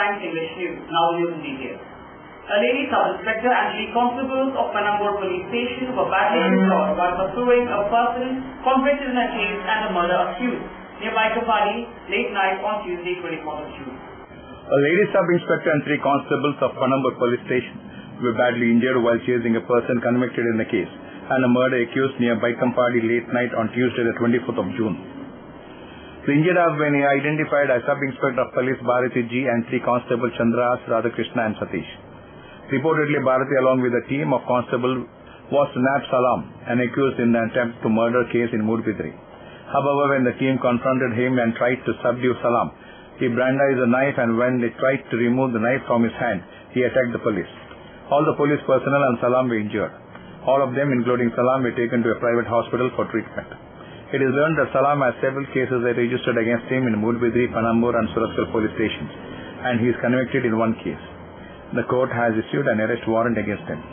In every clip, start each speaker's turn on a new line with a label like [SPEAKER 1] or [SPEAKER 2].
[SPEAKER 1] Times English News. Now news in detail. A lady sub-inspector and 3 constables of Panambur police station were badly injured while pursuing a person convicted in a case and a murder accused near Baikapadi late night on Tuesday, 24th of June.
[SPEAKER 2] A lady sub-inspector and 3 constables of Panambur police station were badly injured while chasing a person convicted in the case and a murder accused near Baikapadi late night on Tuesday, the 24th of June. The injured have been identified as Sub-Inspector of Police Bharati G and 3 Constables Chandras, Radhakrishna and Satish. Reportedly, Bharati along with a team of constables was to nab Salam, an accused in the attempt to murder case in Mudbidri. However, when the team confronted him and tried to subdue Salam, he brandished a knife, and when they tried to remove the knife from his hand, he attacked the police. All the police personnel and Salam were injured. All of them, including Salam, were taken to a private hospital for treatment. It is learned that Salam has several cases registered against him in Mudbidri, Panambur and Surathkal police stations, and he is convicted in 1 case. The court has issued an arrest warrant against him.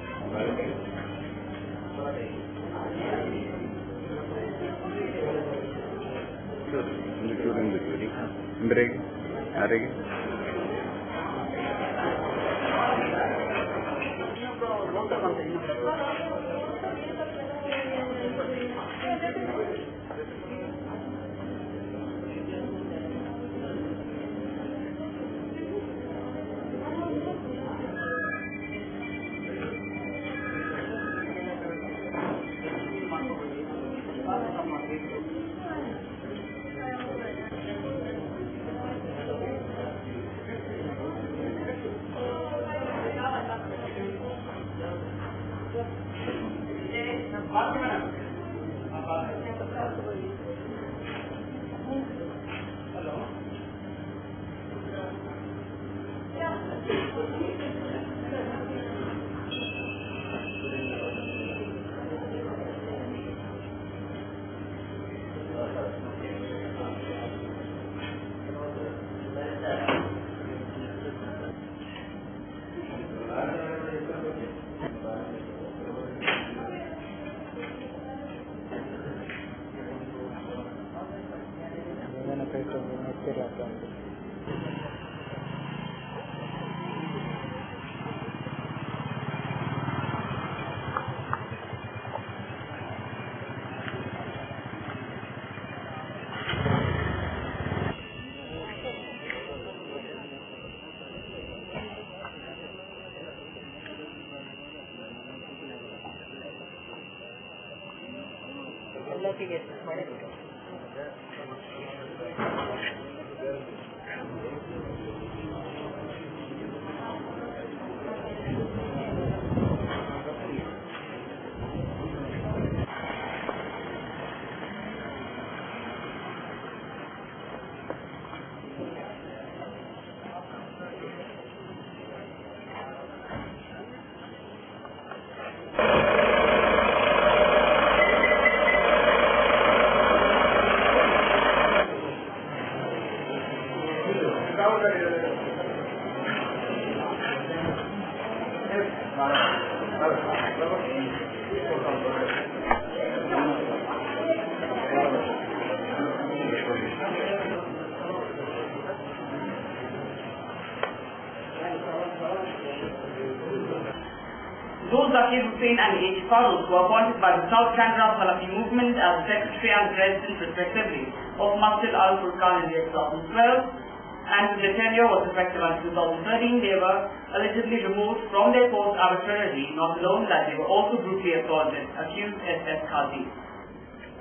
[SPEAKER 1] Those Zakir Hussain and H. Farooq were appointed by the South Chandra Salafi movement as Secretary and President respectively of Masjid Al-Furqan in the year 2012, and the tenure was effective until 2013. They were allegedly removed from their posts arbitrarily, not alone that they were also brutally assaulted, accused S.S. Qazi.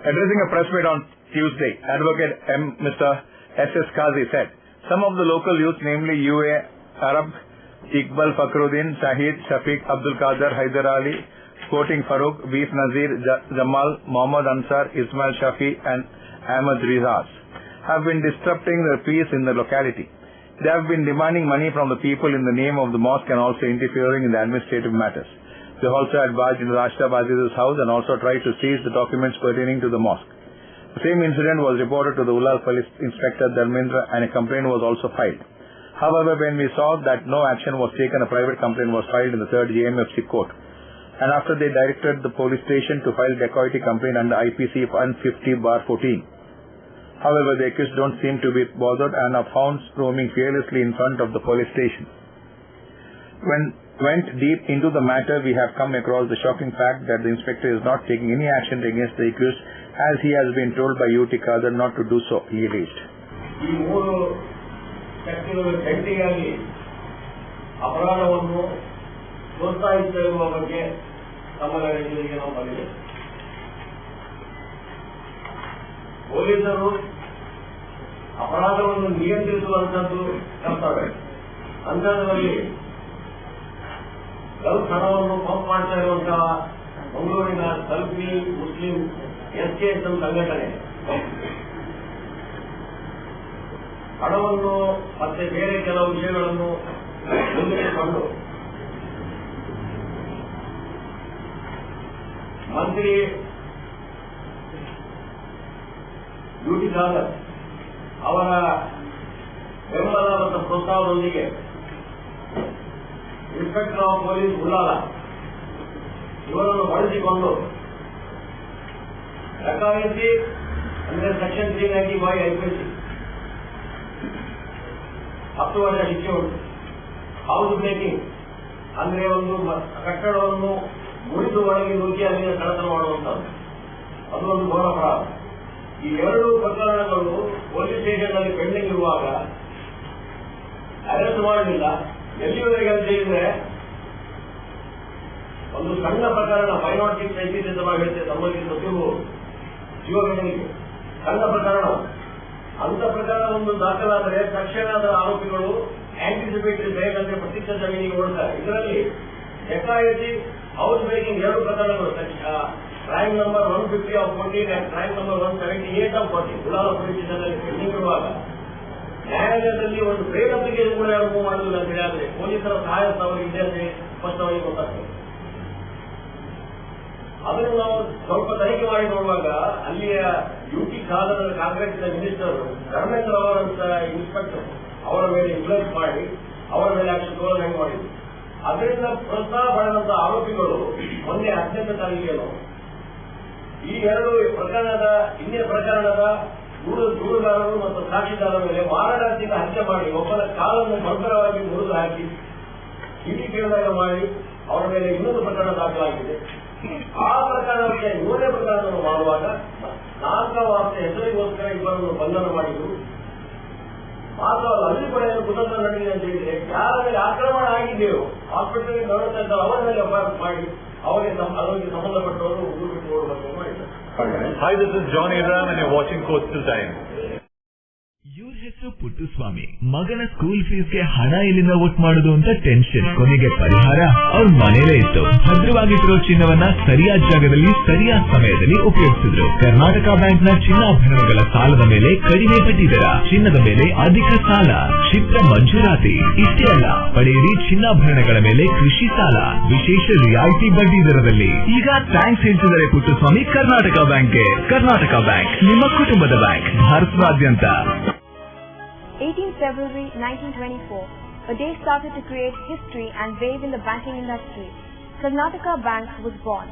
[SPEAKER 2] Addressing a press meet on Tuesday, Advocate Mr. S.S. Qazi said, some of the local youth, namely UA Arab, Iqbal Fakhruddin, Shahid, Shafiq, Abdul Qadir, Haider Ali, Sporting Farooq, Beef Nazir, Jamal, Mohammad Ansar, Ismail Shafi and Ahmad Rizaz have been disrupting the peace in the locality. They have been demanding money from the people in the name of the mosque and also interfering in the administrative matters. They also had barged into Ashraf Aziz's house and also tried to seize the documents pertaining to the mosque. The same incident was reported to the Ulal Police Inspector Dharmendra and a complaint was also filed. However, when we saw that no action was taken, a private complaint was filed in the 3rd JMFC court. And after they directed the police station to file dacoity complaint under IPC 150/14. However, the accused don't seem to be bothered and are found roaming fearlessly in front of the police station. When went deep into the matter, we have come across the shocking fact that the inspector is not taking any action against the accused as he has been told by UT Khadar not to do so, he alleged.
[SPEAKER 3] ಈ ಮೂರು ವ್ಯಕ್ತಿಗಳು ಜಂಟಿಯಾಗಿ ಅಪರಾಧವನ್ನು ಪ್ರೋತ್ಸಾಹಿಸುತ್ತಿರುವ ಬಗ್ಗೆ ತಮ್ಮ ಎದುರಿಗೆ ನಾವು ಬಂದಿದ್ದೇವೆ. ಪೊಲೀಸರು ಅಪರಾಧವನ್ನು ನಿಯಂತ್ರಿಸುವಂತದ್ದು ಕರ್ತವ್ಯ. ಅಂಥದ್ರಲ್ಲಿ ಗಲ್ಫ್ ಹಣವನ್ನು ಪಂಪ್ ಮಾಡ್ತಾ ಇರುವಂತಹ ಮಂಗಳೂರಿನ ಸಲ್ಫಿ ಮುಸ್ಲಿಂ SKSM ಸಂಘಟನೆ ಹಣವನ್ನು ಮತ್ತೆ ಬೇರೆ ಕೆಲವು ವಿಷಯಗಳನ್ನು ಮುಂದಿಟ್ಟುಕೊಂಡು ಮಂತ್ರಿ UT ಖಾದರ್ ಅವರ ಬೆಂಬಲ ಮತ್ತು ಪ್ರೋತ್ಸಾಹದೊಂದಿಗೆ ಇನ್ಸ್ಪೆಕ್ಟರ್ ಆಫ್ ಪೊಲೀಸ್ ಗುಲಾಲ ಇವರನ್ನು ಬಳಸಿಕೊಂಡು ಡಕಾಯತಿ ಅಂದ್ರೆ ಸೆಕ್ಷನ್ 390 IPC 10 ವರ್ಷ ಶಿಕ್ಷೆ ಉಂಟು. ಹೌಸ್ ಬ್ರೇಕಿಂಗ್ ಅಂದ್ರೆ ಒಂದು ಕಟ್ಟಡವನ್ನು ಮುರಿದು ಒಳಗೆ ನುಗ್ಗಿ ಅಲ್ಲಿನ ಕಳ್ಳತನ ಮಾಡುವಂತದ್ದು, ಅದು ಒಂದು ಘೋರ ಅಪರಾಧ. ಈ ಎರಡು ಪ್ರಕರಣಗಳು ಪೊಲೀಸ್ ಸ್ಟೇಷನ್ನಲ್ಲಿ ಪೆಂಡಿಂಗ್ ಇರುವಾಗ ಅರೆಸ್ಟ್ ಮಾಡಲಿಲ್ಲ. ಎಲ್ಲಿವರೆಗೆ ಅಂತ ಹೇಳಿದ್ರೆ, ಒಂದು ಸಣ್ಣ ಪ್ರಕರಣ 506 IPC ಅಂತ ನಾವು ಹೇಳ್ತೇವೆ, ನಮ್ಮಲ್ಲಿ ಗೊತ್ತಿರಬಹುದು, ಜೀವಗಳಿಗೆ ಸಣ್ಣ ಪ್ರಕರಣ. ಅಂತ ಪ್ರಕರಣ ಒಂದು ದಾಖಲಾದರೆ ತಕ್ಷಣ ಅದರ ಆರೋಪಿಗಳು ಆಂಟಿಸಿಪೇಟರಿ ಬೇಲ್ ಅಂದ್ರೆ ಪ್ರತ್ಯಕ್ಷ ಜಮೀನಿಗೆ ಓಡ್ತಾರೆ. ಇದರಲ್ಲಿ ಡಕಾಯತಿ, ಹೌಸ್ ಬ್ರೇಕಿಂಗ್ ಎರಡು ಪ್ರಕರಣಗಳು, crime number 150 of 14 and crime number 178 of 14 ಗುಲಾಲ ಪೊಲೀಸ್ ಸ್ಟೇಷನ್ನಲ್ಲಿ ಪೆಂಡಿಂಗ್ ಇರುವಾಗ ನ್ಯಾಯಾಲಯದಲ್ಲಿ ಒಂದು ಬೇಲ್ ಅಪ್ಲಿಕೇಶನ್ ಕೂಡ ಯಾರು ಮೂವ್ ಮಾಡುವುದಿಲ್ಲ ಅಂತ ಹೇಳಿದ್ರೆ ಪೊಲೀಸರ ಸಹಾಯ ಅವರಿಗೆ ಇದೆ ಅಂತ ಸ್ಪಷ್ಟವಾಗಿ ಗೊತ್ತಾಗ್ತದೆ. ಅದನ್ನು ನಾವು ಸ್ವಲ್ಪ ತನಿಖೆ ಮಾಡಿ ನೋಡುವಾಗ ಅಲ್ಲಿಯ UT ಖಾದರ್ ಕಾಂಗ್ರೆಸ್ನ ಮಿನಿಸ್ಟರ್ ಧರ್ಮೇಂದ್ರ ಅವರಂತ ಇನ್ಸ್ಪೆಕ್ಟರ್ ಅವರ ಮೇಲೆ ಇನ್ಫ್ಲೂಯೆನ್ಸ್ ಮಾಡಿ ಅವರ ಮೇಲೆ ಆಕ್ಷನ್ ತಗೊಳ್ಳೋದು ಮಾಡಿದ್ರು. ಅದರಿಂದ ಪ್ರೋತ್ಸಾಹ ಪಡೆದಂತ ಆರೋಪಿಗಳು ಮೊನ್ನೆ 18 ತಾರೀಕಿಗೆ ಈ ಎರಡು ಪ್ರಕರಣದ ಇನ್ನೇ ಪ್ರಕರಣದ ದೂರುದಾರರು ಮತ್ತು ಸಾಕ್ಷಿದಾರರ ಮೇಲೆ ಮಾರಣಾಂತಿಕ ಹತ್ಯೆ ಮಾಡಿ ಒಬ್ಬನ ಕಾಲನ್ನು ಬರ್ಬರವಾಗಿ ಮುರಿದು ಹಾಕಿ ಇಡೀ ಕೇಳಿದಾಗ ಮಾಡಿ ಅವರ ಮೇಲೆ ಇನ್ನೊಂದು ಪ್ರಕರಣ ದಾಖಲಾಗಿದೆ. ಆ ಪ್ರಕರಣಕ್ಕೆ 3ನೇ ಪ್ರಕರಣವನ್ನು ಮಾಡುವಾಗ 4ನೇ ವಾರ್ತೆ ಹೆಸರಿಗೋಸ್ಕರ ಇಬ್ಬರನ್ನು ಬಂಧನ ಮಾಡಿದ್ರು. ಮಾತ್ರ ಅಲ್ಲಿ ಕೂಡ ಏನು ಕುತಂತ್ರ ನಡೆದಿದೆ ಅಂತ ಹೇಳಿದ್ರೆ, ಯಾರ ಮೇಲೆ ಆಕ್ರಮಣ ಆಗಿದೆಯೋ ಹಾಸ್ಪಿಟಲ್ಗೆ ನೋಡ್ತಾ ಇದ್ದಾರೆ ಅವರ ಮೇಲೆ ಅಪಾರ್ಟ್ ಮಾಡಿ ಅವರಿಗೆ ಸಂಬಂಧಪಟ್ಟವರು ಊರು ಬಿಟ್ಟು ಓಡಬೇಕು ಮಾಡಿದ್ದಾರೆ.
[SPEAKER 4] Hi, this is John Abraham and you're watching Coastal Times.
[SPEAKER 5] ಇವ್ರ ಹೆಸರು ಪುಟ್ಟುಸ್ವಾಮಿ. ಮಗನ ಸ್ಕೂಲ್ ಫೀಸ್ಗೆ ಹಣ ಎಲ್ಲಿಂದ ಒಟ್ಟು ಮಾಡುದು ಅಂತ ಟೆನ್ಷನ್. ಕೊನೆಗೆ ಪರಿಹಾರ ಅವ್ರ ಮನೇಲೇ ಇತ್ತು. ಭದ್ರವಾಗಿಟ್ಟಿರೋ ಚಿನ್ನವನ್ನ ಸರಿಯಾದ ಜಾಗದಲ್ಲಿ ಸರಿಯಾದ ಸಮಯದಲ್ಲಿ ಉಪಯೋಗಿಸಿದ್ರು. ಕರ್ನಾಟಕ ಬ್ಯಾಂಕ್ನ ಚಿನ್ನಾಭರಣಗಳ ಸಾಲದ ಮೇಲೆ ಕಡಿಮೆ ಬಡ್ಡಿ ದರ, ಚಿನ್ನದ ಮೇಲೆ ಅಧಿಕ ಸಾಲ, ಕ್ಷಿಪ್ರ ಮಂಜೂರಾತಿ. ಇಷ್ಟೇ ಅಲ್ಲ, ಪಡೆಯಿರಿ ಚಿನ್ನಾಭರಣಗಳ ಮೇಲೆ ಕೃಷಿ ಸಾಲ ವಿಶೇಷ ರಿಯಾಯಿತಿ ಬಡ್ಡಿ ದರದಲ್ಲಿ. ಈಗ ಥ್ಯಾಂಕ್ಸ್ ಹೇಳ್ತಿದ್ದಾರೆ ಪುಟ್ಟುಸ್ವಾಮಿ ಕರ್ನಾಟಕ ಬ್ಯಾಂಕ್ಗೆ. ಕರ್ನಾಟಕ ಬ್ಯಾಂಕ್ ನಿಮ್ಮ ಕುಟುಂಬದ ಬ್ಯಾಂಕ್, ಭಾರತದಾದ್ಯಂತ.
[SPEAKER 6] 18 February 1924, a day started to create history and wave in the banking industry. Karnataka Bank was born.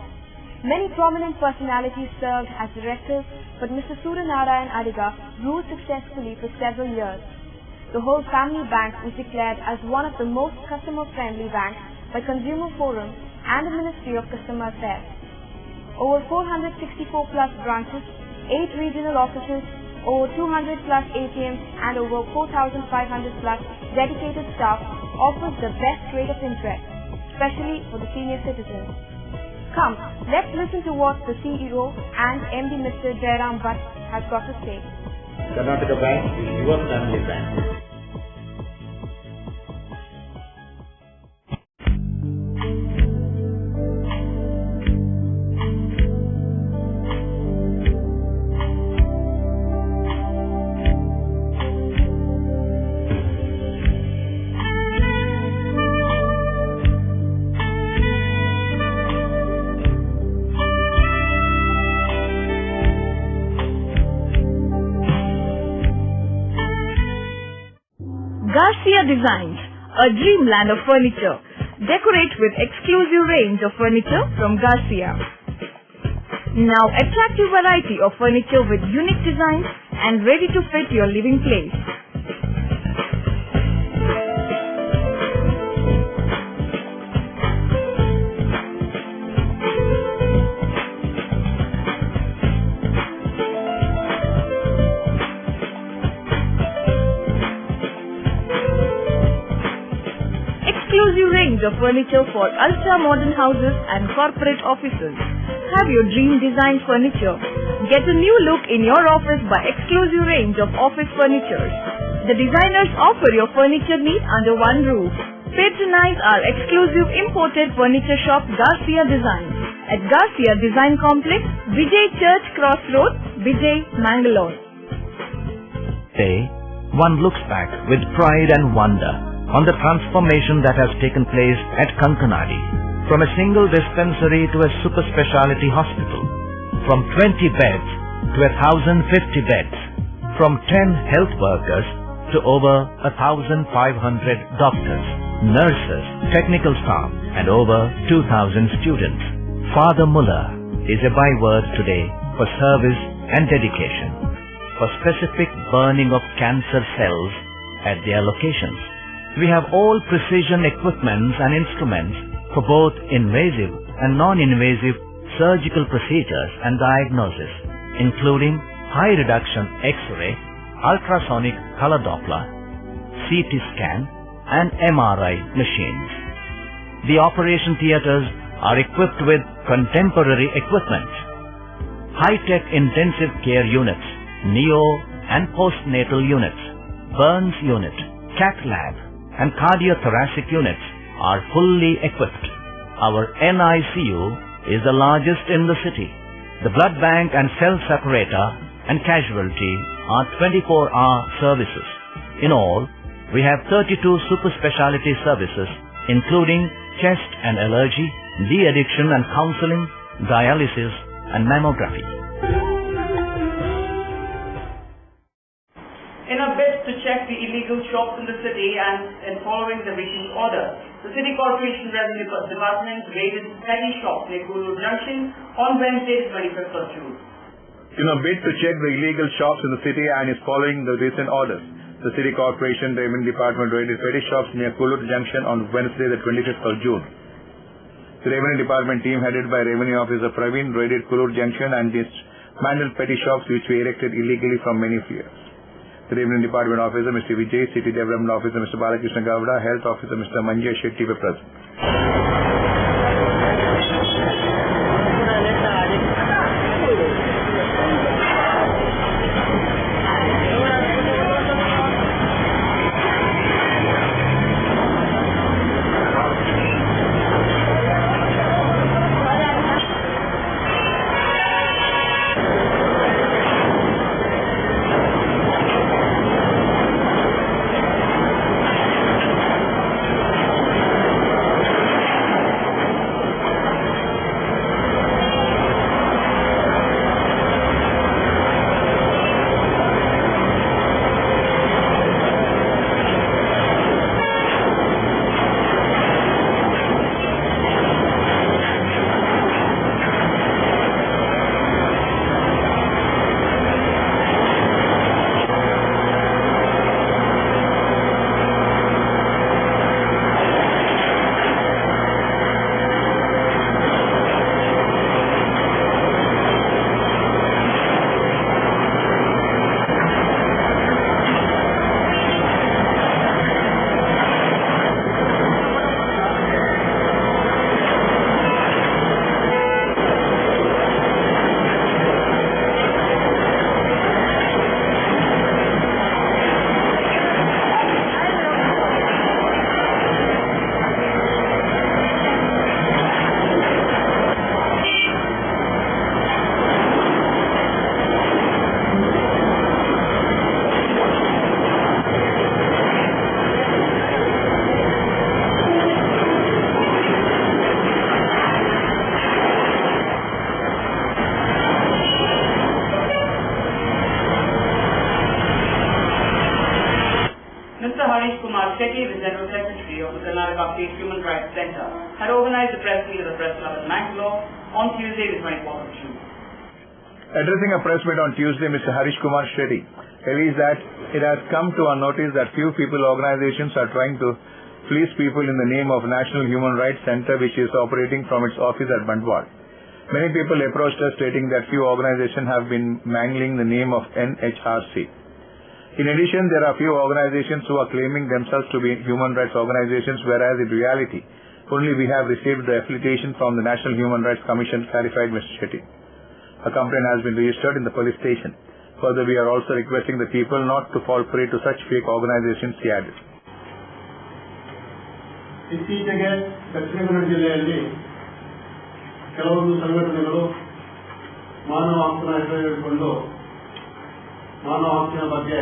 [SPEAKER 6] Many prominent personalities served as directors, but Mr. Suryanarayan Adiga ruled successfully for several years. The whole family bank was declared as one of the most customer-friendly banks by Consumer Forum and the Ministry of Customer Affairs. Over 464 plus branches, 8 regional offices, over 200 plus ATMs and over 4,500 plus dedicated staff offers the best rate of interest, especially for the senior citizens. Come, let's listen to what the CEO and MD Mr. Jairam Bhatt has got to say.
[SPEAKER 3] Karnataka Bank is your family bank.
[SPEAKER 7] Garcia Designs, a dreamland of furniture. Decorate with exclusive range of furniture from Garcia. Now attractive variety of furniture with unique designs and ready to fit your living place. Exclusive range of furniture for ultra-modern houses and corporate offices. Have your dream design furniture. Get a new look in your office by exclusive range of office furniture. The designers offer your furniture needs under one roof. Patronize our exclusive imported furniture shop Garcia Designs at Garcia Design Complex, Vijay Church Cross Road, Vijay, Mangalore.
[SPEAKER 8] Today, one looks back with pride and wonder on the transformation that has taken place at Kankanadi, from a single dispensary to a super specialty hospital, from 20 beds to 1,050 beds, from 10 health workers to over 1,500 doctors, nurses, technical staff, and over 2,000 students. Father Muller is a byword today for service and dedication, for specific burning of cancer cells at their locations. We have all precision equipments and instruments for both invasive and non-invasive surgical procedures and diagnosis, including high reduction X-ray, ultrasonic color Doppler, CT scan, and MRI machines. The operation theaters are equipped with contemporary equipment, high-tech intensive care units, neo and postnatal units, burns unit, cath lab, and cardiothoracic units are fully equipped. Our NICU is the largest in the city. The blood bank and cell separator and casualty are 24-hour services. In all, we have 32 super specialty services, including chest and allergy, de-addiction and counseling, dialysis, and mammography.
[SPEAKER 1] In a bid to check the illegal shops in the city and following the recent order, the City Corporation Revenue Department raided petty shops near Kulur Junction on Wednesday, the 25th of June.
[SPEAKER 2] In a bid to check the illegal shops in the city and is following the recent orders, the City Corporation Revenue Department raided petty shops near Kulur Junction on Wednesday, the 25th of June. The Revenue Department team headed by Revenue Officer Praveen raided Kulur Junction and dismantled petty shops which were erected illegally from many years. The Revenue Department Officer Mr. Vijay, City Development Officer Mr. Balakrishna Gowda, Health Officer Mr. Manjay Shetty were present.
[SPEAKER 1] Shetty, the General Secretary of the Karnataka State Human Rights Center, had organized the press meet at the Press Club at Mangalore on Tuesday, the 24th of June.
[SPEAKER 2] Addressing a press meet on Tuesday, Mr. Harish Kumar Shetty released that it has come to our notice that few people organizations are trying to fleece people in the name of National Human Rights Center, which is operating from its office at Bandwal. Many people approached us stating that few organizations have been mangling the name of NHRC. In addition, there are few organizations who are claiming themselves to be human rights organizations, whereas in reality, only we have received the affiliation from the National Human Rights Commission, clarified Mr. Shetty. A complaint has been registered in the police station. Further, we are also requesting the people not to fall prey to such fake organizations, he added.
[SPEAKER 3] ಇತ್ತೀಚೆಗೆ ದಕ್ಷಿಣ ಕನ್ನಡ ಜಿಲ್ಲೆಯಲ್ಲಿ ಕೆಲವೊಂದು ಸಂಘಟನೆಗಳು ಮಾನವ ಹಕ್ಕನ್ನು ಹೆಸರಿಸಿಕೊಂಡು ಮಾನವ ಹಕ್ಕಿನ ಬಗ್ಗೆ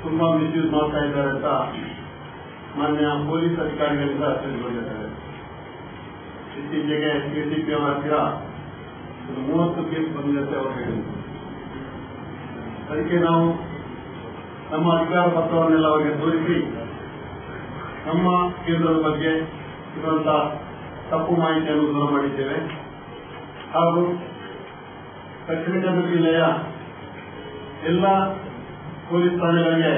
[SPEAKER 3] ತುಂಬಾ ಮಿಸ್ಯೂಸ್ ಮಾಡ್ತಾ ಇದ್ದಾರೆ ಅಂತ ಮಾನ್ಯ ಪೊಲೀಸ್ ಅಧಿಕಾರಿಗಳಿಂದ ತಿಳಿದುಕೊಂಡಿದ್ದಾರೆ. ಇತ್ತೀಚೆಗೆ ಕೆಸಿಪಿ ಅವರ ಹತ್ತಿರ 30 ಕೇಸ್ ಬಂದಿದೆ ಅವರು ಹೇಳಿದರು. ಅದಕ್ಕೆ ನಾವು ನಮ್ಮ ಅಧಿಕಾರ ಪತ್ರವನ್ನೆಲ್ಲ ಅವರಿಗೆ ತೋರಿಸಿ ನಮ್ಮ ಕೇಂದ್ರದ ಬಗ್ಗೆ ಇರುವಂತಹ ತಪ್ಪು ಮಾಹಿತಿಯನ್ನು ದೂರ ಮಾಡಿದ್ದೇವೆ. ಹಾಗೂ ದಕ್ಷಿಣ ಕನ್ನಡ ಜಿಲ್ಲೆಯ ಎಲ್ಲ ಪೊಲೀಸ್ ಠಾಣೆಗಳಿಗೆ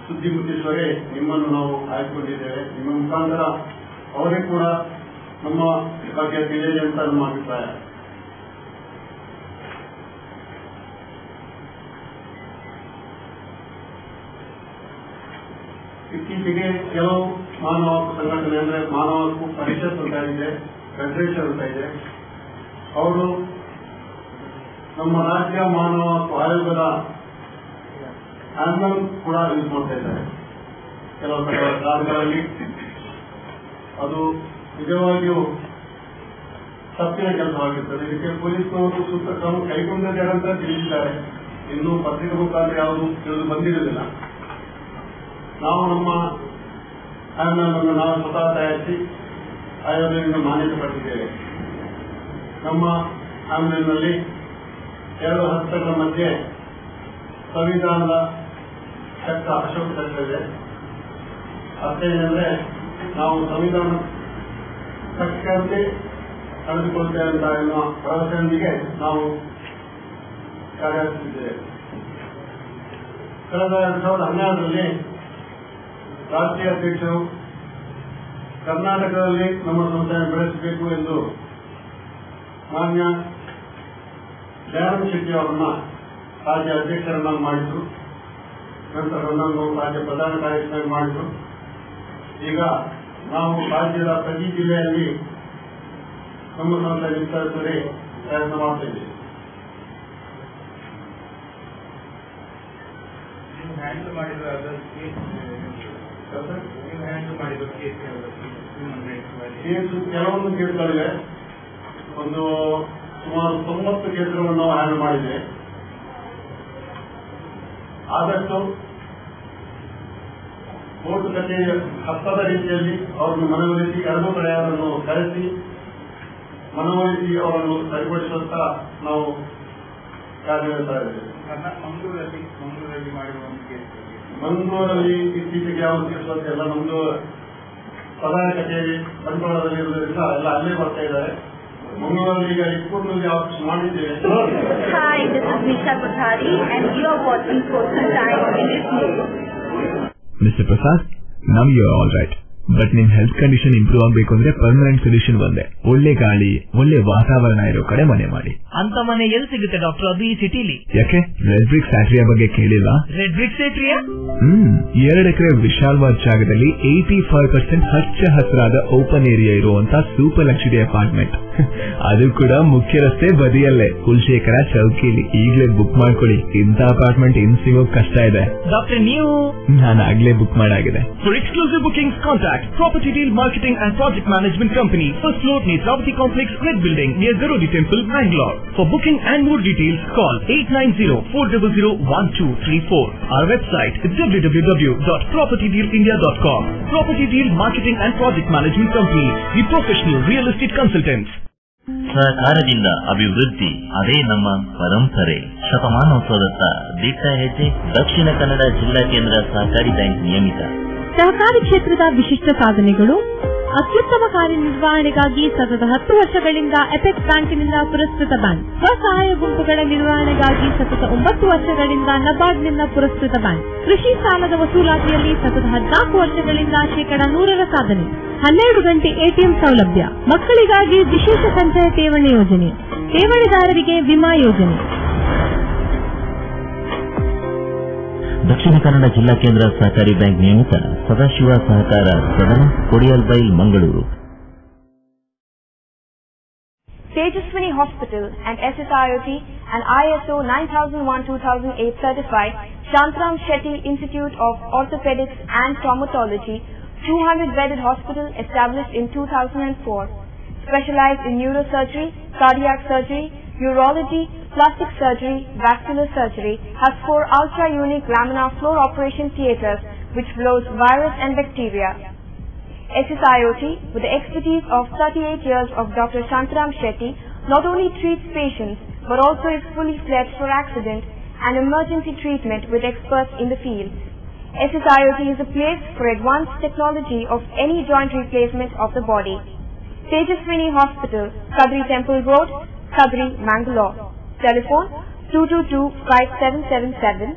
[SPEAKER 3] ಸುದ್ದಿ ಮುಟ್ಟಿಸುವರೆ ನಿಮ್ಮನ್ನು ನಾವು ಆಯ್ದುಕೊಂಡಿದ್ದೇವೆ. ನಿಮ್ಮ ಮುಖಾಂತರ ಅವರೇ ಕೂಡ ನಮ್ಮ ಬಗ್ಗೆ ತಿಳಿಯಲಿ ಅಂತ ನಮ್ಮ ಅಭಿಪ್ರಾಯ. ಇತ್ತೀಚೆಗೆ ಕೆಲವು ಮಾನವ ಹಕ್ಕು ಸಂಘಟನೆ ಅಂದ್ರೆ ಮಾನವ ಹಕ್ಕು ಪರಿಷತ್ ಅಂತ ಇದೆ, ಫೆಡರೇಷನ್ ಅಂತ ಇದೆ, ಅವರು ನಮ್ಮ ರಾಜ್ಯ ಮಾನವ ಹಕ್ಕು ಆಯೋಗದ ಆನ್ವಲ್ ಕೂಡ ಯೂಸ್ ಮಾಡ್ತಾ ಇದ್ದಾರೆ ಕೆಲವು ಕಾಲಗಳಲ್ಲಿ. ಅದು ನಿಜವಾಗಿಯೂ ತಪ್ಪಿನ ಕೆಲಸವಾಗಿರ್ತದೆ. ಇದಕ್ಕೆ ಪೊಲೀಸ್ನವರು ಸೂಕ್ತ ಕ್ರಮ ಕೈಗೊಂಡಿದ್ದಾರೆ ಅಂತ ತಿಳಿಸಿದ್ದಾರೆ. ಇನ್ನೂ ಪತ್ರಿಕೆ ಮುಖಾಂತರ ಯಾವುದು ತಿಳಿದು ಬಂದಿರುವುದಿಲ್ಲ. ನಾವು ನಮ್ಮ ಆನ್ವಲ್ ಅನ್ನು ನಾವು ಸ್ವತಃ ತಯಾರಿಸಿ ಆಯೋಗದಿಂದ ಮಾನ್ಯತೆ ಪಡೆದಿದ್ದೇವೆ. ನಮ್ಮ ಆನ್ವಲ್ನಲ್ಲಿ 2 ಹಸ್ತಗಳ ಮಧ್ಯೆ ಸಂವಿಧಾನದ ಚಕ್ರ, ಅಶೋಕ ಚಕ್ರ ಇದೆ. ಅರ್ಥ ಏನಂದ್ರೆ ನಾವು ಸಂವಿಧಾನ ತಕ್ಕಂತೆ ನಡೆದುಕೊಳ್ತೇವೆ ಅಂತ ಎನ್ನುವ ಭರವಸೆಯೊಂದಿಗೆ ನಾವು ಕಾರ್ಯನಿರ್ವಹಿಸಿದ್ದೇವೆ. ಕಳೆದ 2012ರಲ್ಲಿ ರಾಷ್ಟ್ರೀಯ ಅಧ್ಯಕ್ಷರು ಕರ್ನಾಟಕದಲ್ಲಿ ನಮ್ಮ ಸಂಸ್ಥೆಯನ್ನು ಬೆಳೆಸಬೇಕು ಎಂದು ಮಾನ್ಯ ದಯಾನಂದ ಶೆಟ್ಟಿ ಅವರನ್ನ ರಾಜ್ಯ ಅಧ್ಯಕ್ಷರನ್ನಾಗಿ ಮಾಡಿದ್ರು. ನಂತರ ನನ್ನನ್ನು ರಾಜ್ಯ ಪ್ರಧಾನ ಕಾರ್ಯದರ್ಶಿಯಾಗಿ ಮಾಡಿದ್ರು. ಈಗ ನಾವು ರಾಜ್ಯದ ಪ್ರತಿ ಜಿಲ್ಲೆಯಲ್ಲಿ ನಮ್ಮ ಸಂಸ್ಥೆ ವಿಸ್ತರಿಸಲು ಪ್ರಯತ್ನ ಮಾಡ್ತಾ ಇದ್ದೇವೆ. ಕೆಲವೊಂದು ಕೇಸ್ಗಳಿವೆ. ಒಂದು ಸುಮಾರು 90 ಕೇಸ್ಗಳನ್ನು ನಾವು ಹ್ಯಾಂಡಲ್ ಮಾಡಿದ್ದೇವೆ. ಆದಷ್ಟು ಕೋರ್ಟ್ ಕಚೇರಿ ಹತ್ತದ ರೀತಿಯಲ್ಲಿ ಅವರನ್ನು ಮನವೊಲಿಸಿ, ಎರಡೂ ಕಡೆಯವರನ್ನು ಕರೆಸಿ ಮನವೊಲಿಸಿ ಅವರನ್ನು ಸರಿಪಡಿಸುವಂತ ನಾವು ಕಾರ್ಯನಿರ್ವಹಿಸ್ತಾ ಇದ್ದೇವೆ. ಮಂಗಳೂರಲ್ಲಿ ಇತ್ತೀಚೆಗೆ ಯಾವ ಕೇಸ್ ಎಲ್ಲ ನಮ್ದು ಪ್ರಧಾನ ಕಚೇರಿ ಬಂಟ್ವಾಳದಲ್ಲಿ ಇರುವುದರಿಂದ ಎಲ್ಲ ಅಲ್ಲೇ ಬರ್ತಾ ಇದ್ದಾರೆ. ಮಂಗಳೂರಲ್ಲಿ ಈಗ ಇಪ್ಪೂರಿನಲ್ಲಿ ಆಫೀಸ್ ಮಾಡಿದ್ದೇವೆ.
[SPEAKER 7] Hi, this is Nisha Kothari and you are watching Coastal Times in this news.
[SPEAKER 5] Mr. Prasad, now you are all right. But ನಿಮ್ ಹೆಲ್ತ್ ಕಂಡೀಷನ್ ಇಂಪ್ರೂವ್ ಆಗಬೇಕು ಅಂದ್ರೆ ಪರ್ಮನೆಂಟ್ ಸೊಲ್ಯೂಷನ್ ಒಂದೇ, ಒಳ್ಳೆ ಗಾಳಿ ಒಳ್ಳೆ ವಾತಾವರಣ ಇರೋ ಕಡೆ ಮನೆ ಮಾಡಿ.
[SPEAKER 9] ಅಂತ ಮನೆ ಎಲ್ಲಿ ಸಿಗುತ್ತೆ ಡಾಕ್ಟರ್? ಅದು ಈ ಸಿಟಿಲಿ.
[SPEAKER 5] ಯಾಕೆ ರೆಡ್ ಬ್ರಿಕ್ಸ್ ಸ್ಯಾಟ್ರಿಯಾ ಬಗ್ಗೆ ಕೇಳಿಲ್ಲ?
[SPEAKER 9] ರೆಡ್ ಬ್ರಿಕ್ಸ್ ಸ್ಯಾಟ್ರಿಯಾ
[SPEAKER 5] 2 ಎಕರೆ ವಿಶಾಲವಾದ ಜಾಗದಲ್ಲಿ 85% ಹಚ್ಚ ಹಸಿರಾದ ಓಪನ್ ಏರಿಯಾ ಇರುವಂತ ಸೂಪರ್ ಲಕ್ಸುರಿ ಅಪಾರ್ಟ್ಮೆಂಟ್. ಅದು ಕೂಡ ಮುಖ್ಯ ರಸ್ತೆ ಬದಿಯಲ್ಲೇ, ಕುಲಶೇಖರ ಚೌಕಿಲಿ. ಈಗಲೇ ಬುಕ್ ಮಾಡ್ಕೊಳ್ಳಿ, ಇಂಥ ಅಪಾರ್ಟ್ಮೆಂಟ್ ಇನ್ ಸಿಗೋಕ್ ಕಷ್ಟ ಇದೆ.
[SPEAKER 9] ಡಾಕ್ಟರ್ ನೀವು?
[SPEAKER 5] ನಾನು ಆಗ್ಲೇ book ಮಾಡಾಗಿದೆ.
[SPEAKER 9] For exclusive bookings, contact Property Deal Marketing and Project Management Company, first floor, Netravati Complex, Red Building, near Garodi Temple, Bangalore. For booking and more details, call 890-400-1234. Our website is www.propertydealindia.com. Property Deal Marketing and Project Management Company, the professional real estate consultants.
[SPEAKER 10] ಸಹಕಾರದಿಂದ ಅಭಿವೃದ್ಧಿ, ಅದೇ ನಮ್ಮ ಪರಂಪರೆ. ಶತಮಾನೋತ್ಸವದತ್ತ ದಿಟ್ಟ ಹೆಜ್ಜೆ. ದಕ್ಷಿಣ ಕನ್ನಡ ಜಿಲ್ಲಾ ಕೇಂದ್ರ ಸಹಕಾರಿ ಬ್ಯಾಂಕ್ ನಿಯಮಿತ.
[SPEAKER 7] ಸಹಕಾರಿ ಕ್ಷೇತ್ರದ ವಿಶಿಷ್ಟ ಸಾಧನೆಗಳು, ಅತ್ಯುತ್ತಮ ಕಾರ್ಯನಿರ್ವಹಣೆಗಾಗಿ ಸತತ 10 ವರ್ಷಗಳಿಂದ ಎಪೆಕ್ಸ್ ಬ್ಯಾಂಕಿನಿಂದ ಪುರಸ್ಕೃತ ಬ್ಯಾಂಕ್. ಸ್ವಸಹಾಯ ಗುಂಪುಗಳ ನಿರ್ವಹಣೆಗಾಗಿ ಸತತ 9 ವರ್ಷಗಳಿಂದ ನಬಾರ್ಡ್ನಿಂದ ಪುರಸ್ಕೃತ ಬ್ಯಾಂಕ್. ಕೃಷಿ ಸಾಲದ ವಸೂಲಾತಿಯಲ್ಲಿ ಸತತ 14 ವರ್ಷಗಳಿಂದ 100% ಸಾಧನೆ. 12 ಗಂಟೆ ಎಟಿಎಂ ಸೌಲಭ್ಯ. ಮಕ್ಕಳಿಗಾಗಿ ವಿಶೇಷ ಸಂಚಯ ಠೇವಣಿ ಯೋಜನೆ. ಠೇವಣಿದಾರರಿಗೆ ವಿಮಾ ಯೋಜನೆ.
[SPEAKER 10] ದಕ್ಷಿಣ ಕನ್ನಡ ಜಿಲ್ಲಾ ಕೇಂದ್ರ ಸಹಕಾರಿ ಬ್ಯಾಂಕ್ ನಿಯಮಿತ ಸದಾಶಿವ ಸಹಕಾರ ಸದನ Kodialbail Mangaluru.
[SPEAKER 6] Tejaswini Hospital and SSIOT and ISO 9001-2008 certified Shantram Shetty Institute of Orthopedics and Traumatology 200-bedded hospital established in 2004. Specialized in neurosurgery, cardiac surgery, urology, plastic surgery, vascular surgery, has 4 ultra-unique laminar floor operation theatres which blows virus and bacteria. SSIOT, with the expertise of 38 years of Dr. Shantram Shetty, not only treats patients but also is fully fledged for accident and emergency treatment with experts in the field. SSIOT is a place for advanced technology of any joint replacement of the body. Tejaswini Hospital, Kadri Temple Road, Kadri, Mangalore. Telephone 222-5777,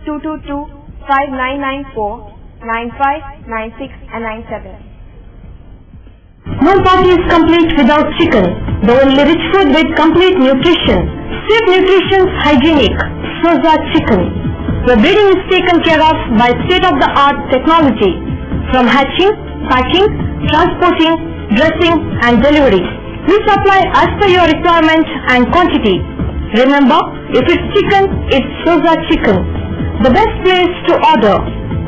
[SPEAKER 6] 222-5994, 9596 and 97.
[SPEAKER 7] No party is complete without chicken. The only rich food with complete nutrition. Swift Nutrition Hygienic. Soza Chicken. The breeding is taken care of by state-of-the-art technology. From hatching, packing, transporting, dressing and delivery. We supply as per your requirement and quantity. Remember, if it's chicken, it's Soza Chicken. The best place to order.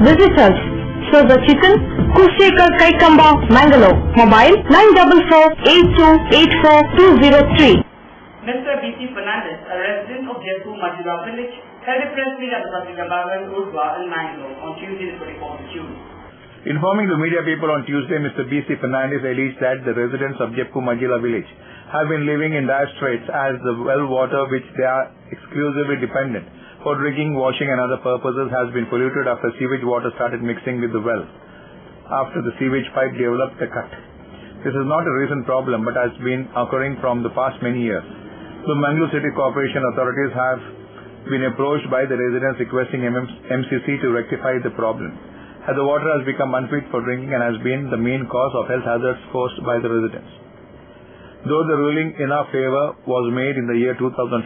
[SPEAKER 7] Visit us. Soza Chicken, Kushekar Kaikamba, Mangalore. Mobile 944-8284-203.
[SPEAKER 1] Mr. B.C. Fernandez, a resident of Jaipur, Majula village, held a press meet at the Patrika Bhavan, Urdhva in Mangalore on Tuesday the 24th of June.
[SPEAKER 2] Informing the media people on Tuesday, Mr. B.C. Fernandez alleged that the residents of Jaipur Majila village have been living in dire straits as the well water which they are exclusively dependent for drinking, washing and other purposes has been polluted after sewage water started mixing with the well after the sewage pipe developed a cut. This is not a recent problem but has been occurring from the past many years. The Mangalore City Corporation authorities have been approached by the residents requesting MCC to rectify the problem, as the water has become unfit for drinking and has been the main cause of health hazards caused by the residents. Though the ruling in our favor was made in the year 2012,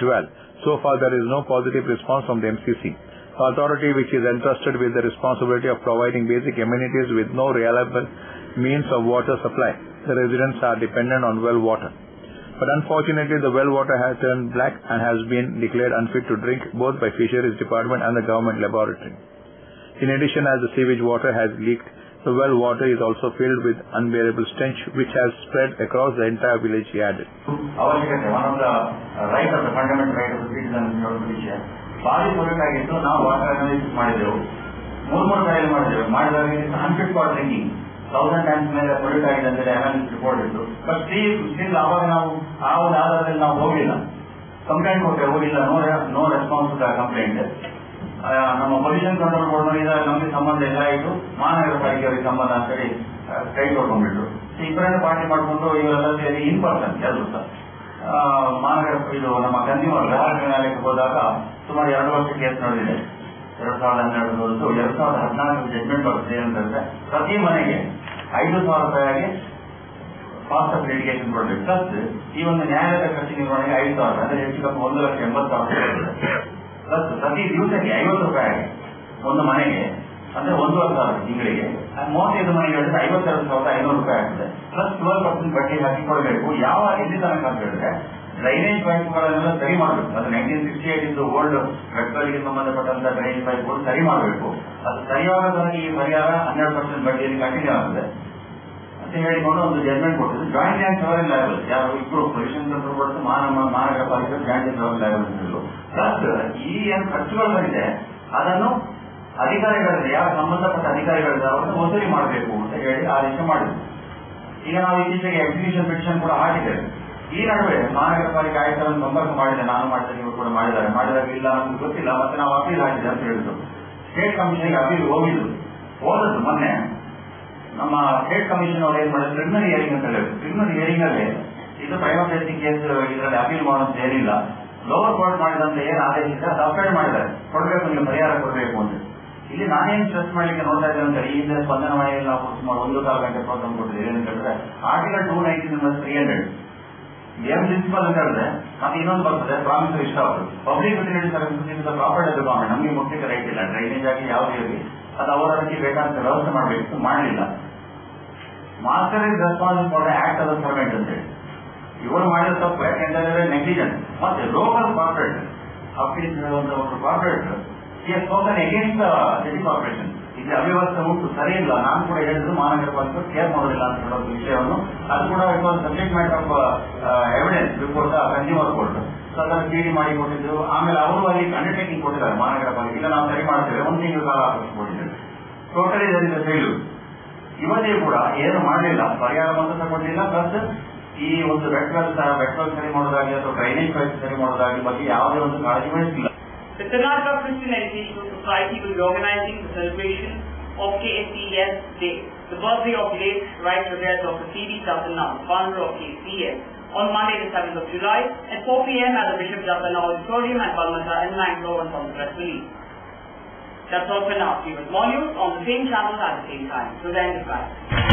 [SPEAKER 2] so far there is no positive response from the MCC, authority which is entrusted with the responsibility of providing basic amenities with no reliable means of water supply. The residents are dependent on well water. But unfortunately, the well water has turned black and has been declared unfit to drink both by Fisheries Department and the government laboratory. In addition, as the sewage water has leaked, the well water is also filled with unbearable stench which has spread across the entire village, he added.
[SPEAKER 3] One of the right of the fundamental right of the citizen ವಿಷಯ ಭಾರಿ ಕೊಡಬೇಕಾಗಿತ್ತು. ನಾವು water analysis ಮಾಡಿದೆವು, 3 trial ಮಾಡಿದಾಗ unfit for drinking 1000 times ಮೇಲೆ pollute ಆಗಿದೆ ಅಂತ analysis report ಇತ್ತು. ಬಟ್ ಸ್ಟಿಲ್ ಅವಾಗ ನಾವು ಆ ಒಂದು ಆಧಾರದಲ್ಲಿ ನಾವು ಹೋಗಿಲ್ಲ, ಕಂಪ್ಲೇಂಟ್ ಕೊಟ್ಟೆ, ಹೋಗಿಲ್ಲ, ನೋ ರೆಸ್ಪಾನ್ಸ್ ಟು ಕಂಪ್ಲೇಂಟ್. ನಮ್ಮ ಪೊಲ್ಯೂಷನ್ ಕಂಟ್ರೋಲ್ ಬೋರ್ಡ್ನವರಿಂದ ನಮಗೆ ಸಂಬಂಧ ಇಲ್ಲ, ಇದು ಮಹಾನಗರ ಪಾಲಿಕೆ ಅವರಿಗೆ ಸಂಬಂಧ ಅಂತೇಳಿ ಕೈ ತೊಗೊಂಡ್ಬಿಟ್ರು. ಇಬ್ಬರನ್ನ ಪಾರ್ಟಿ ಮಾಡಿಕೊಂಡು ಇವರೆಲ್ಲ ಸೇರಿ ಇನ್ ಪರ್ಸನ್ ಎಲ್ಲರೂ ಸಹ ಮಹಾನಗರ ಇದು ನಮ್ಮ ಕನ್ಸ್ಯೂಮರ್ ಗ್ರಾಹಕ ನ್ಯಾಯಾಲಯಕ್ಕೆ ಹೋದಾಗ ಸುಮಾರು 2 ವರ್ಷ ಕೇಸ್ ನಡೆದಿದೆ. 2012 ಹೊರತು 2014 ಜಡ್ಜ್ಮೆಂಟ್ ಬರುತ್ತೆ. ಏನಂತಂದ್ರೆ ಪ್ರತಿ ಮನೆಗೆ 5,000 ರೂಪಾಯಿಗೆ ಕಾಸ್ಟ್ ಆಫ್ ಲಿಟಿಗೇಷನ್ ಕೊಡಬೇಕು. ಪ್ಲಸ್ ಈ ಒಂದು ನ್ಯಾಯಾಲಯದ ಖರ್ಚು ನಿರ್ವಹಣೆಗೆ 5,000, ಅಂದ್ರೆ ಹೆಚ್ಚು ಕಮ್ಮಿ 1,80,000 ಪ್ಲಸ್ ಪ್ರತಿ ದಿವಸಕ್ಕೆ 50 ರೂಪಾಯಿ ಒಂದು ಮನೆಗೆ, ಅಂದ್ರೆ 1,50,000 ತಿಂಗಳಿಗೆ. 35 ಮನೆಗೆ ಹೇಳಿದ್ರೆ 52,500 ರೂಪಾಯಿ ಆಗ್ತದೆ. ಪ್ಲಸ್ 12% ಬಡ್ಡಿ ಹಾಕಿಕೊಳ್ಬೇಕು. ಯಾವ ಎಲ್ಲಿ ತನಕ ಅಂತ ಹೇಳಿದ್ರೆ ಡ್ರೈನೇಜ್ ಪೈಪ್ಗಳನ್ನೆಲ್ಲ ಸರಿ ಮಾಡಬೇಕು. ಅದು 1968 ಇಂದು ಓಲ್ಡ್ ಮೆಟ್ರೋಗೆ ಸಂಬಂಧಪಟ್ಟಂತ ಡ್ರೈನೇಜ್ ಪೈಪ್ಗಳು ಸರಿ ಮಾಡಬೇಕು. ಅದು ಸರಿಯಾದ ತನಕ ಈ ಪರಿಹಾರ 12% ಬಡ್ಡಿಯಲ್ಲಿ ಕಂಟಿನ್ಯೂ ಆಗುತ್ತೆ ಅಂತ ಹೇಳಿಕೊಂಡು ಒಂದು ಜಡ್ಜ್ಮೆಂಟ್ ಕೊಟ್ಟಿದ್ದು. ಜಾಯಿಂಟ್ ಆ್ಯಂಡ್ ಸವರನ್ ಲಯಬಲ್ ಯಾರು ಇಬ್ಬರು ಪೊಲ್ಯೂಷನ್ ಕಂಟ್ರೋಲ್ ಕೊಟ್ಟು ಮಹಾನಗರ ಪಾಲಿಕೆ ಜಾಯಿಂಟ್ ಆ್ಯಂಡ್ ಸವರನ್ ಲಯಬಲ್ ಅಂತಿದ್ರು. ಪ್ಲಸ್ ಈ ಏನು ಖರ್ಚುಗಳು ಬಂದಿದೆ ಅದನ್ನು ಅಧಿಕಾರಿಗಳಿಂದ, ಯಾರು ಸಂಬಂಧಪಟ್ಟ ಅಧಿಕಾರಿಗಳಿಂದ ಅವರನ್ನು ವಸೂಲಿ ಮಾಡಬೇಕು ಅಂತ ಹೇಳಿ ಆದೇಶ ಮಾಡಿದ್ರು. ಈಗ ನಾವು ಇತ್ತೀಚೆಗೆ ಎಕ್ಸಿಕ್ಯೂಷನ್ ಪಿಟಿಷನ್ ಕೂಡ ಹಾಕಿದ್ದೇವೆ. ಈ ನಡುವೆ ಮಹಾನಗರ ಪಾಲಿಕೆ ಆಯುಕ್ತರನ್ನು ಸಂಪರ್ಕ ಮಾಡಿದೆ, ನಾನು ಮಾಡ್ತೇನೆ, ಇವರು ಕೂಡ ಮಾಡಿದಾಗ ಇಲ್ಲ ನಮ್ಗೆ ಗೊತ್ತಿಲ್ಲ, ಮತ್ತೆ ನಾವು ಅಪೀಲ್ ಹಾಕಿದೆ ಅಂತ ಹೇಳಿದ್ರು. ಸ್ಟೇಟ್ ಕಮಿಷನ್ಗೆ ಅಪೀಲ್ ಹೋದದ್ದು ಮೊನ್ನೆ
[SPEAKER 11] ನಮ್ಮ ಸ್ಟೇಟ್ ಕಮಿಷನ್ ಅವರು ಏನ್ ಮಾಡಿದ್ರು, ಪ್ರಿಲಿಮಿನರಿ ಹಿಯರಿಂಗ್ ಅಂತ ಹೇಳಿದ್ರು. ಪ್ರಿಲಿಮಿನರಿ ಹಿಯರಿಂಗ್ ಅಲ್ಲಿ ಇದು ಪ್ರೈಮಾ ಫೇಸಿ ಕೇಸ್ ಇದರಲ್ಲಿ ಅಪೀಲ್ ಮಾಡೋದು ಏನಿಲ್ಲ, ಲೋವರ್ ಕೋರ್ಟ್ ಮಾಡಿದಂತ ಏನ್ ಆದೇಶ ಇದೆ ಅದು ಅಪ್ಲೈಡ್ ಮಾಡಿದ್ದಾರೆ, ಕೊಡಬೇಕು ನೀವು ಪರಿಹಾರ ಕೊಡಬೇಕು ಅಂತ. ಇಲ್ಲಿ ನಾನೇನು ಸ್ಟ್ರೆಸ್ ಮಾಡ್ಲಿಕ್ಕೆ ನೋಡ್ತಾ ಇದ್ದೇನೆ ಅಂತ ಈ ಹಿಂದೆ ಸ್ಪಂದನವಾಣಿಯಲ್ಲಿ ನಾವು ಸುಮಾರು 1.25 ಗಂಟೆ ಪ್ರೋಗ್ರಾಮ್ ಕೊಟ್ಟಿದ್ದೀವಿ. ಏನಂತ ಹೇಳಿದ್ರೆ ಆರ್ಟಿಕಲ್ 290 ಏನ್ ಪ್ರಿನ್ಸಿಪಲ್ ಅಂತ ಹೇಳಿದ್ರೆ ಮತ್ತೆ ಇನ್ನೊಂದು ಬರ್ತದೆ promissory stop, public utility services property of the government. ನಮಗೆ ಮುಖ್ಯಕ್ಕೆ ರೈಟ್ ಇಲ್ಲ, ಡ್ರೈನೇಜ್ ಆಗಿ ಯಾವುದೇ ಇರಲಿ ಅದು ಅವರದಕ್ಕೆ ಬೇಕಾದಂತ ವ್ಯವಸ್ಥೆ ಮಾಡಬೇಕು, ಮಾಡಲಿಲ್ಲ. Master is responsible for the act of the servant ಅಂತ ಹೇಳಿ ಇವರು ಮಾಡಿದ ತಪ್ಪು. ಯಾಕೆಂದ್ರೆ ನೆಗ್ಲಿಜೆನ್ಸ್. ಮತ್ತೆ ಲೋಕಲ್ ಕಾರ್ಪೊರೇಟ್ ಒಬ್ಬರು corporate spoken against the city corporation. ಇಲ್ಲಿ ಅವ್ಯವಸ್ಥೆ ಉಂಟು, ಸರಿ ಇಲ್ಲ. ನಾನು ಕೂಡ ಹೇಳಿದ್ರು ಮಹಾನಗರ ಪಾಲಿಕೆ ಕೇರ್ ಮಾಡೋದಿಲ್ಲ ಅಂತ ಹೇಳೋ ವಿಷಯವನ್ನು, ಅದು ಕೂಡ subject matter of evidence before the consumer court. So ಅದನ್ನು ಸಿಡಿ ಮಾಡಿ ಕೊಟ್ಟಿದ್ರು. ಆಮೇಲೆ ಅವರು ಅಲ್ಲಿ ಅಂಡರ್ಟೇಕಿಂಗ್ ಕೊಟ್ಟಿದ್ದಾರೆ ಮಹಾನಗರ ಪಾಲಿಕೆ, ಇಲ್ಲ ನಾವು ಸರಿ ಮಾಡ್ತೇವೆ, 1 ತಿಂಗಳು ಕಾಲ ಕೊಟ್ಟಿದ್ದಾರೆ. ಟೋಟಲಿ ಇದರಿಂದ ಫೇಲ್ಯೂರ್. ಇವತ್ತೇ ಕೂಡ ಏನು ಮಾಡಲಿಲ್ಲ, ಪರಿಹಾರ ಮೊತ್ತ ಕೊಡಲಿಲ್ಲ. ಪ್ಲಸ್ ಈ ಒಂದು ವೆಟ್ವೆಲ್ ಸರಿ ಮಾಡೋದಾಗಲಿ ಅಥವಾ ಡ್ರೈನೇಜ್ ವ್ಯವಸ್ಥೆ ಸರಿ ಮಾಡೋದಾಗಲಿ ಬಗ್ಗೆ ಯಾವುದೇ ಒಂದು ಕಾಳಜಿ ವಹಿಸಿಲ್ಲ.
[SPEAKER 1] The Karnataka Christian Educational Society will be organizing the celebration of KSES Day, the birthday of late Right Revered Dr. C.D. Jatanna, founder of KSES, on Monday the 7th of July at 4 p.m. at the Bishop Jatanna Auditorium at Balmata in Mangalore and from the press release. That's all for now. See you with more news on the same channel at the same time. So then, goodbye.